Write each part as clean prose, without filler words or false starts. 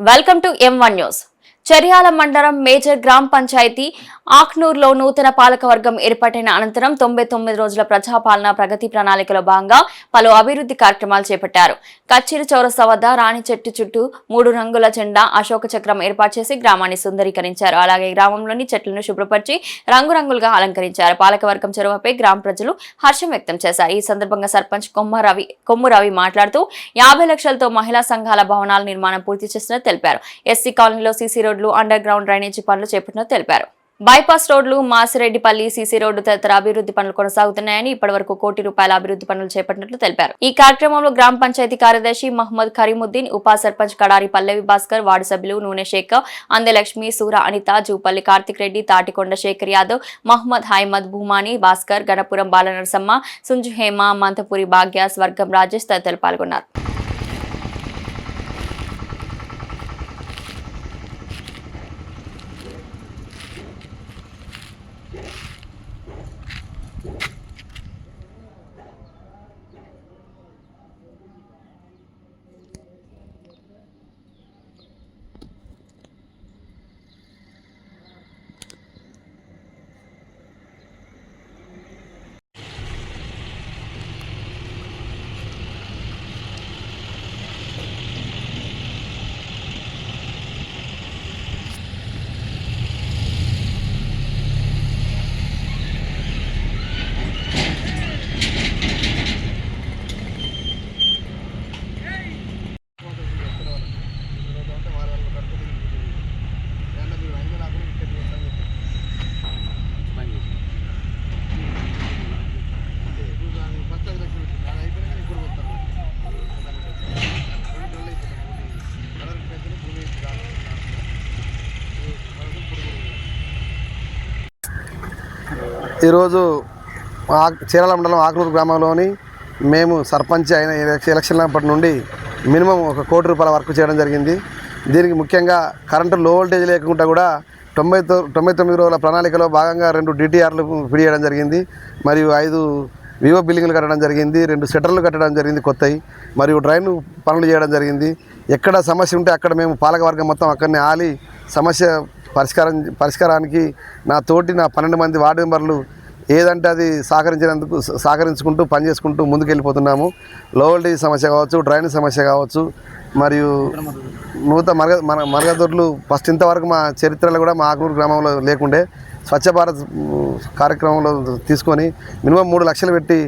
Welcome to M1 news. Cheriyal మండలం major గ్రామ పంచాయతీ ఆక్నూర్లో నూతన పాలకవర్గం ఏర్పాటైన అనంతరం 99 రోజుల ప్రజాపాలన ప్రగతి ప్రణాళికలో భాగంగా పలు అభివృద్ధి కార్యక్రమాలు చేపట్టారు. కచ్చేరి చౌరస్తా వద్ద రాణి చెట్టు చుట్టూ 3 రంగుల జెండా అశోక చక్రం ఏర్పాటు చేసి గ్రామాన్ని సుందరీకరించారు. అలాగే గ్రామంలోని చెట్లను శుభ్రపరిచి రంగురంగులుగా అలంకరించారు. పాలకవర్గం చొరవపై గ్రామ ప్రజలు హర్షం వ్యక్తం చేశారు. ఈ సందర్భంగా సర్పంచ్ కొమ్ము రవి మాట్లాడుతూ 50 లక్షలతో మహిళా సంఘాల భవనాల నిర్మాణం పూర్తి చేసినట్టు తెలిపారు. ఎస్సీ కాలనీలో సీసీ రోడ్లు, అండర్ గ్రౌండ్ డ్రైనేజీ పనులు చేపట్టినట్టు తెలిపారు. బైపాస్ రోడ్లు, మాసిరెడ్డిపల్లి సీసీ రోడ్డు తదితర అభివృద్ధి పనులు కొనసాగుతున్నాయని, ఇప్పటివరకు ₹1 కోటి అభివృద్ధి పనులు చేపట్టినట్లు తెలిపారు. ఈ కార్యక్రమంలో గ్రామ పంచాయతీ కార్యదర్శి మహమ్మద్ కరీముద్దీన్, ఉప సర్పంచ్ కడారి పల్లవి భాస్కర్, వార్డు సభ్యులు నూనె శేఖర్, అందెలక్ష్మి, సూర అనిత, జూపల్లి కార్తిక్ రెడ్డి, తాటికొండ శేఖర్ యాదవ్, మహమ్మద్ హైమద్, భూమాని భాస్కర్, గణపురం బాలనరసమ్మ, సుంజు హేమ, మంతపురి భాగ్య, స్వర్గం రాజేష్ తదితరులు పాల్గొన్నారు. ఈరోజు చీరాల మండలం ఆక్నూరు గ్రామంలోని మేము సర్పంచ్ అయిన ఎలక్షన్ అప్పటి నుండి మినిమం ₹1 కోటి వర్క్ చేయడం జరిగింది. దీనికి ముఖ్యంగా కరెంటు లో వోల్టేజ్ లేకుండా కూడా 99 రోజుల ప్రణాళికలో భాగంగా 2 DTRలు ఫిడ్ చేయడం జరిగింది. మరియు 5 వివో బిల్డింగ్లు కట్టడం జరిగింది. 2 షట్టర్లు కట్టడం జరిగింది కొత్తవి. మరియు డ్రైన్ పనులు చేయడం జరిగింది. ఎక్కడ సమస్య ఉంటే అక్కడ మేము పాలకవర్గం మొత్తం అక్కడనే ఆలి సమస్య పరిష్కారానికి నా 12 మంది వార్డు మెంబర్లు ఏదంటే అది సహకరించుకుంటూ పనిచేసుకుంటూ ముందుకెళ్ళిపోతున్నాము. లో వోల్టేజ్ సమస్య కావచ్చు, డ్రైన్ సమస్య కావచ్చు, మరియు నూతన మరగదొడ్లు ఫస్ట్ ఇంతవరకు మా చరిత్రలో కూడా మా ఆక్నూరు గ్రామంలో లేకుండే స్వచ్ఛ భారత్ కార్యక్రమంలో తీసుకొని మినిమం 3 లక్షలు పెట్టి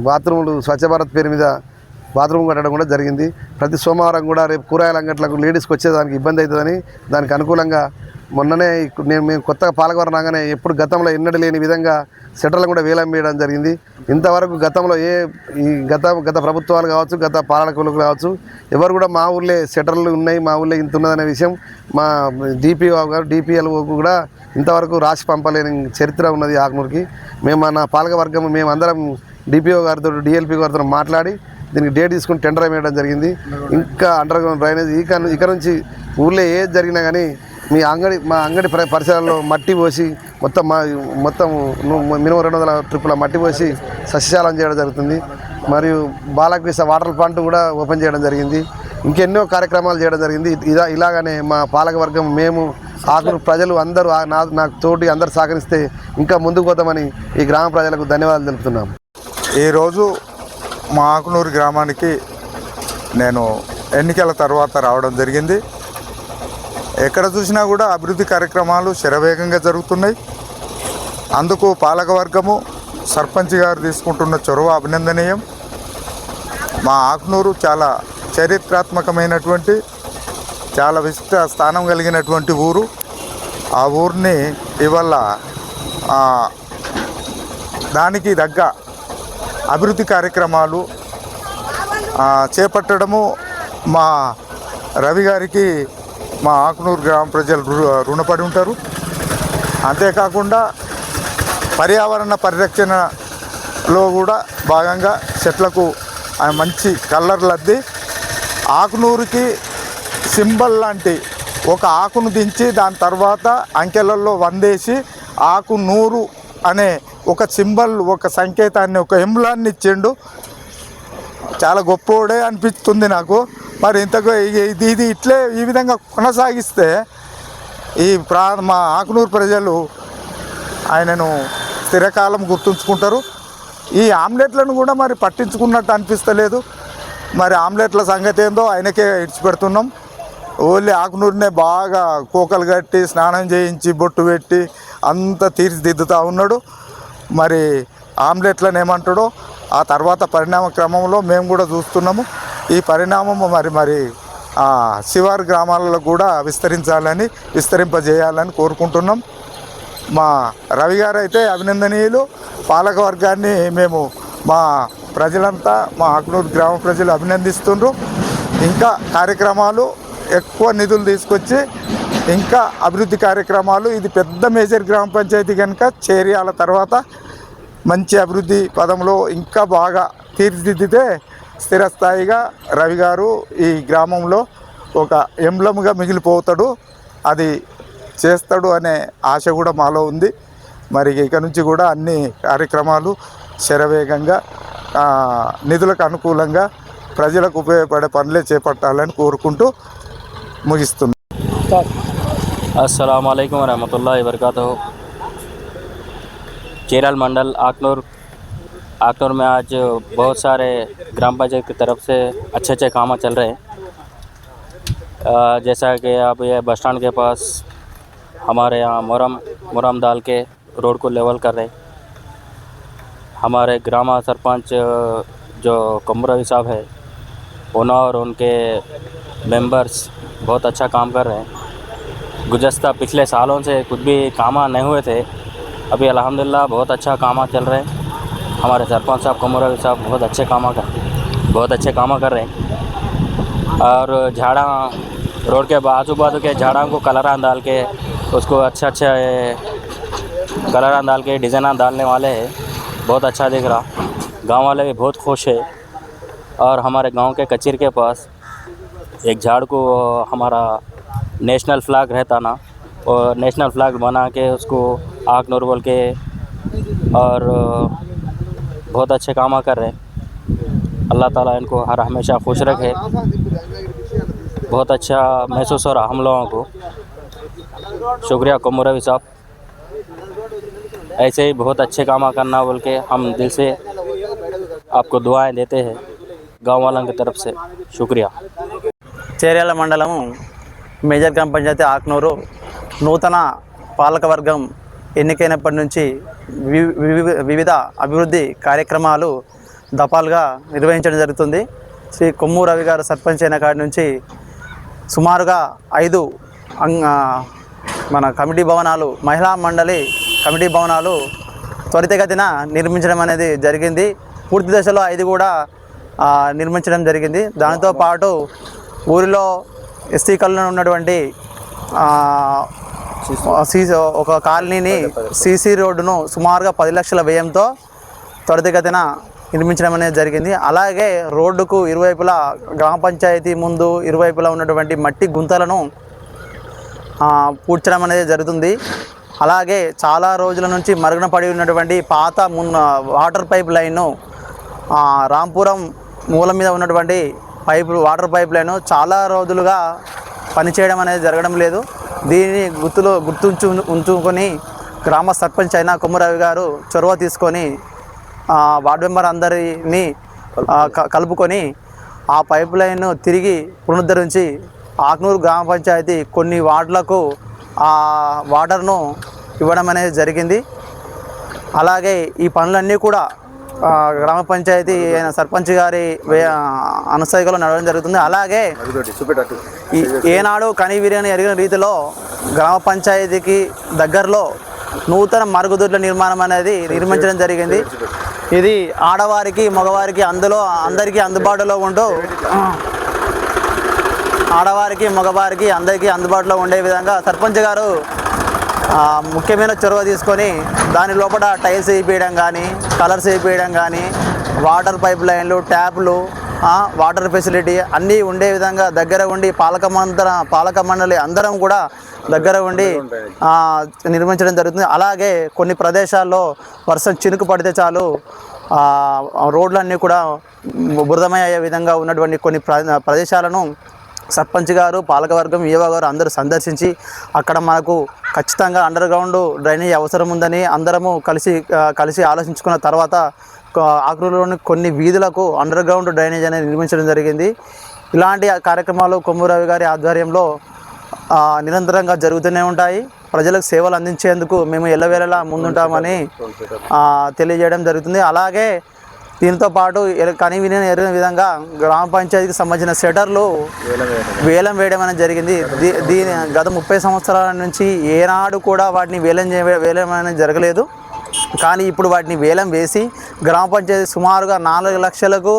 బాత్రూములు స్వచ్ఛ భారత్ పేరు మీద బాత్రూమ్ కట్టడం కూడా జరిగింది. ప్రతి సోమవారం కూడా రేపు కూరగాయల అంగట్లకు లేడీస్కి వచ్చేదానికి ఇబ్బంది అవుతుందని దానికి అనుకూలంగా మొన్ననే మేము కొత్తగా పాలకవర్గం రాగానే ఎప్పుడు గతంలో ఎన్నడూ లేని విధంగా షట్టర్లు కూడా వేలం వేయడం జరిగింది. ఇంతవరకు గతంలో గత ప్రభుత్వాలు కావచ్చు, గత పాలకులు కావచ్చు, ఎవరు కూడా మా ఊళ్ళే షట్టర్లు ఉన్నాయి, మా ఊళ్ళో ఇంత ఉన్నదనే విషయం మా డిపిఎల్ఓ కూడా ఇంతవరకు రాసి పంపలేని చరిత్ర ఉన్నది ఆక్నూరుకి. మేము మన పాలకవర్గం మేమందరం డిపిఓ గారితో డిఎల్పి గారితో మాట్లాడి దీనికి డేట్ తీసుకుని టెండర్ వేయడం జరిగింది. ఇంకా అండర్ గ్రౌండ్ డ్రైనేజ్ ఇక నుంచి ఊళ్ళో ఏది జరిగినా కానీ మా అంగడి పరిసరాల్లో మట్టి పోసి మొత్తం మినిమం 200 ట్రిప్పుల మట్టి పోసి సస్యశాలం చేయడం జరుగుతుంది. మరియు బాలకృష్ణ వాటర్ ప్లాంట్ కూడా ఓపెన్ చేయడం జరిగింది. ఇంకెన్నో కార్యక్రమాలు చేయడం జరిగింది. ఇలాగనే మా పాలకవర్గం మేము ఆక్నూరు ప్రజలు అందరూ నాకు తోటి అందరూ సహకరిస్తే ఇంకా ముందుకు పోతామని ఈ గ్రామ ప్రజలకు ధన్యవాదాలు తెలుపుతున్నాము. ఈరోజు మా ఆక్నూరు గ్రామానికి నేను ఎన్నికల తర్వాత రావడం జరిగింది. ఎక్కడ చూసినా కూడా అభివృద్ధి కార్యక్రమాలు శరవేగంగా జరుగుతున్నాయి. అందుకు పాలకవర్గము, సర్పంచ్ గారు తీసుకుంటున్న చొరవ అభినందనీయం. మా ఆక్నూరు చాలా చరిత్రాత్మకమైనటువంటి, చాలా విశిష్ట స్థానం కలిగినటువంటి ఊరు. ఆ ఊరిని ఇవాళ దానికి తగ్గ అభివృద్ధి కార్యక్రమాలు చేపట్టడము మా రవి గారికి మా ఆక్నూరు గ్రామ ప్రజలు రుణపడి ఉంటారు. అంతేకాకుండా పర్యావరణ పరిరక్షణలో కూడా భాగంగా చెట్లకు మంచి కలర్లు అద్ది ఆక్నూరుకి సింబల్ లాంటి ఒక ఆకును దించి దాని తర్వాత అంకెలలో 100 వేసి ఆకు 100 అనే ఒక సింబల్, ఒక సంకేతాన్ని, ఒక ఎంబ్లాన్ని ఇచ్చిండు. చాలా గొప్పోడే అనిపిస్తుంది నాకు. మరి ఇంతకు ఇది ఇట్లే ఈ విధంగా కొనసాగిస్తే మా ఆకునూరు ప్రజలు ఆయనను స్థిరకాలం గుర్తుంచుకుంటారు. ఈ ఆమ్లెట్లను కూడా మరి పట్టించుకున్నట్టు అనిపిస్తలేదు. మరి ఆమ్లెట్ల సంగతి ఏందో ఆయనకే ఇడిచిపెడుతున్నాం. ఓన్లీ ఆకునూరునే బాగా కోకలు కట్టి స్నానం చేయించి బొట్టు పెట్టి అంత తీర్చిదిద్దుతూ ఉన్నాడు. మరి ఆమ్లెట్లను ఏమంటాడో ఆ తర్వాత పరిణామ క్రమంలో మేము కూడా చూస్తున్నాము. ఈ పరిణామము మరి శివారు గ్రామాలలో కూడా విస్తరింపజేయాలని కోరుకుంటున్నాం. మా రవి గారు అయితే అభినందనీయులు. పాలక వర్గాన్ని మేము మా ప్రజలంతా మా ఆకునూరు గ్రామ ప్రజలు అభినందిస్తుండ్రు. ఇంకా కార్యక్రమాలు ఎక్కువ నిధులు తీసుకొచ్చి ఇంకా అభివృద్ధి కార్యక్రమాలు, ఇది పెద్ద మేజర్ గ్రామ పంచాయతీ కనుక చేరియాల తర్వాత మంచి అభివృద్ధి పదంలో ఇంకా బాగా తీర్చిదిద్దితే స్థిరస్థాయిగా రవి గారు ఈ గ్రామంలో ఒక ఎంబ్లమ్గా మిగిలిపోతాడు. అది చేస్తాడు అనే ఆశ కూడా మాలో ఉంది. మరి ఇక నుంచి కూడా అన్ని కార్యక్రమాలు శరవేగంగా నిధులకు అనుకూలంగా ప్రజలకు ఉపయోగపడే పనులే చేపట్టాలని కోరుకుంటూ ముగిస్తున్నాం. अस्सलाम वालेकुम रहमतुल्लाहि व बरकातहू। चेराल मंडल आकनूर में आज बहुत सारे ग्राम पंचायत की तरफ से अच्छे काम चल रहे हैं। जैसा कि आप ये बस स्टैंड के पास हमारे यहाँ मुरम डाल के रोड को लेवल कर रहे हैं। हमारे ग्राम सरपंच जो कमरवी साहब है उन्होंने और उनके मेंबर्स बहुत अच्छा काम कर रहे हैं। गुज़श्ता पिछले सालों से कुछ भी काम नहीं हुए थे, अभी अल्हम्दुलिल्लाह बहुत अच्छा काम चल रहे हैं। हमारे सरपंच साहब कमरवी साहब बहुत अच्छे काम कर रहे हैं। और झाड़ा रोड के आजू बाजू के झाड़ा को कलरा डाल के उसको अच्छे कलरा डाल के डिज़ाइन डालने वाले हैं। बहुत अच्छा दिख रहा, गांव वाले भी बहुत खुश है। और हमारे गांव के कचीर के पास एक झाड़ को हमारा नेशनल फ्लैग रहता ना, और नेशनल फ्लैग बना के उसको आकनूर बोल के और बहुत अच्छे काम कर रहे हैं। अल्लाह ताला इनको हर हमेशा खुश रखे। बहुत अच्छा महसूस हो रहा हम लोगों को। शुक्रिया कमरवी साहब, ऐसे ही बहुत अच्छे काम करना बोल के हम दिल से आपको दुआएं देते हैं गाँव वालों की तरफ से। शुक्रिया। చేర్యాల మండలము మేజర్ గ్రామ పంచాయతీ ఆక్నూరు నూతన పాలకవర్గం ఎన్నికైనప్పటి నుంచి వివిధ అభివృద్ధి కార్యక్రమాలు దఫాలుగా నిర్వహించడం జరుగుతుంది. శ్రీ కొమ్ము రవి గారు సర్పంచ్ అయిన కాడి నుంచి సుమారుగా 5 మన కమిటీ భవనాలు, మహిళా మండలి కమిటీ భవనాలు త్వరితగతిన నిర్మించడం అనేది జరిగింది. పూర్తి దశలో 5 కూడా నిర్మించడం జరిగింది. దానితో పాటు ఊరిలో ఎస్టీ కాలనీలో ఉన్నటువంటి ఒక కాలనీని సీసీ రోడ్డును సుమారుగా 10 లక్షల వ్యయంతో త్వరితగతిన నిర్మించడం అనేది జరిగింది. అలాగే రోడ్డుకు ఇరువైపులా గ్రామ పంచాయతీ ముందు ఇరువైపులా ఉన్నటువంటి మట్టి గుంతలను పూడ్చడం అనేది జరుగుతుంది. అలాగే చాలా రోజుల నుంచి మరుగున పడి ఉన్నటువంటి పాత వాటర్ పైప్ లైన్ను రాంపురం మూలం మీద ఉన్నటువంటి వాటర్ పైప్ లైన్ చాలా రోజులుగా పనిచేయడం అనేది జరగడం లేదు. దీనిని ఉంచుకొని గ్రామ సర్పంచ్ అయిన కొమ్మరవి గారు చొరవ తీసుకొని వార్డు మెంబర్ అందరినీ కలుపుకొని ఆ పైప్ లైన్ను తిరిగి పునరుద్ధరించి ఆక్నూరు గ్రామ పంచాయతీ కొన్ని వార్డులకు ఆ వాటర్ను ఇవ్వడం అనేది జరిగింది. అలాగే ఈ పనులన్నీ కూడా గ్రామ పంచాయతీ అయిన సర్పంచ్ గారి అనుసరికలో నడవడం జరుగుతుంది. అలాగే ఏనాడు కనివిరిని ఎరిగిన రీతిలో గ్రామ పంచాయతీకి దగ్గరలో నూతన మరుగుదొడ్ల నిర్మాణం అనేది నిర్మించడం జరిగింది. ఇది ఆడవారికి మగవారికి అందరికీ అందుబాటులో ఉంటూ ఆడవారికి మగవారికి అందరికీ అందుబాటులో ఉండే విధంగా సర్పంచ్ గారు ముఖ్యమైన చొరవ తీసుకొని దాని లోపల టైల్స్ వేయించడం కానీ, కలర్స్ వేయించడం కానీ, వాటర్ పైప్ లైన్లు, ట్యాప్లు, వాటర్ ఫెసిలిటీ అన్నీ ఉండే విధంగా దగ్గర ఉండి పాలక మండలి అందరం కూడా దగ్గర ఉండి నిర్మించడం జరుగుతుంది. అలాగే కొన్ని ప్రదేశాల్లో వర్షం చినుకు పడితే చాలు రోడ్లన్నీ కూడా బురదమయ్యే విధంగా ఉన్నటువంటి కొన్ని ప్రదేశాలను సర్పంచ్ గారు, పాలకవర్గం, ఈవో గారు అందరూ సందర్శించి అక్కడ మనకు ఖచ్చితంగా అండర్ గ్రౌండ్ డ్రైనేజ్ అవసరం ఉందని అందరము కలిసి ఆలోచించుకున్న తర్వాత ఆక్నూరులోని కొన్ని వీధులకు అండర్ గ్రౌండ్ డ్రైనేజ్ అనేది నిర్మించడం జరిగింది. ఇలాంటి కార్యక్రమాలు కొమ్ము రవి గారి ఆధ్వర్యంలో నిరంతరంగా జరుగుతూనే ఉంటాయి. ప్రజలకు సేవలు అందించేందుకు మేము ఎల్లవేళలా ముందుంటామని తెలియజేయడం జరుగుతుంది. అలాగే దీంతో పాటు కనివిని ఎరిగిన విధంగా గ్రామ పంచాయతీకి సంబంధించిన షటర్లు వేలం వేయడం అనేది జరిగింది. దీని గత 30 సంవత్సరాల నుంచి ఏనాడు కూడా వాటిని వేలం అనేది జరగలేదు. కానీ ఇప్పుడు వాటిని వేలం వేసి గ్రామ పంచాయతీ సుమారుగా 4 లక్షలకు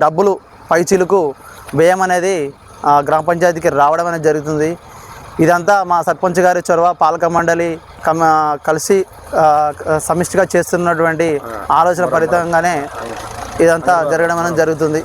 డబ్బులు పైచీలకు వ్యయం అనేది గ్రామ పంచాయతీకి రావడం అనేది జరుగుతుంది. ఇదంతా మా సర్పంచ్ గారి చొరవ, పాలక మండలి కలిసి సమిష్టిగా చేస్తున్నటువంటి ఆలోచన ఫలితంగానే ఇదంతా జరగడం అనేది జరుగుతుంది.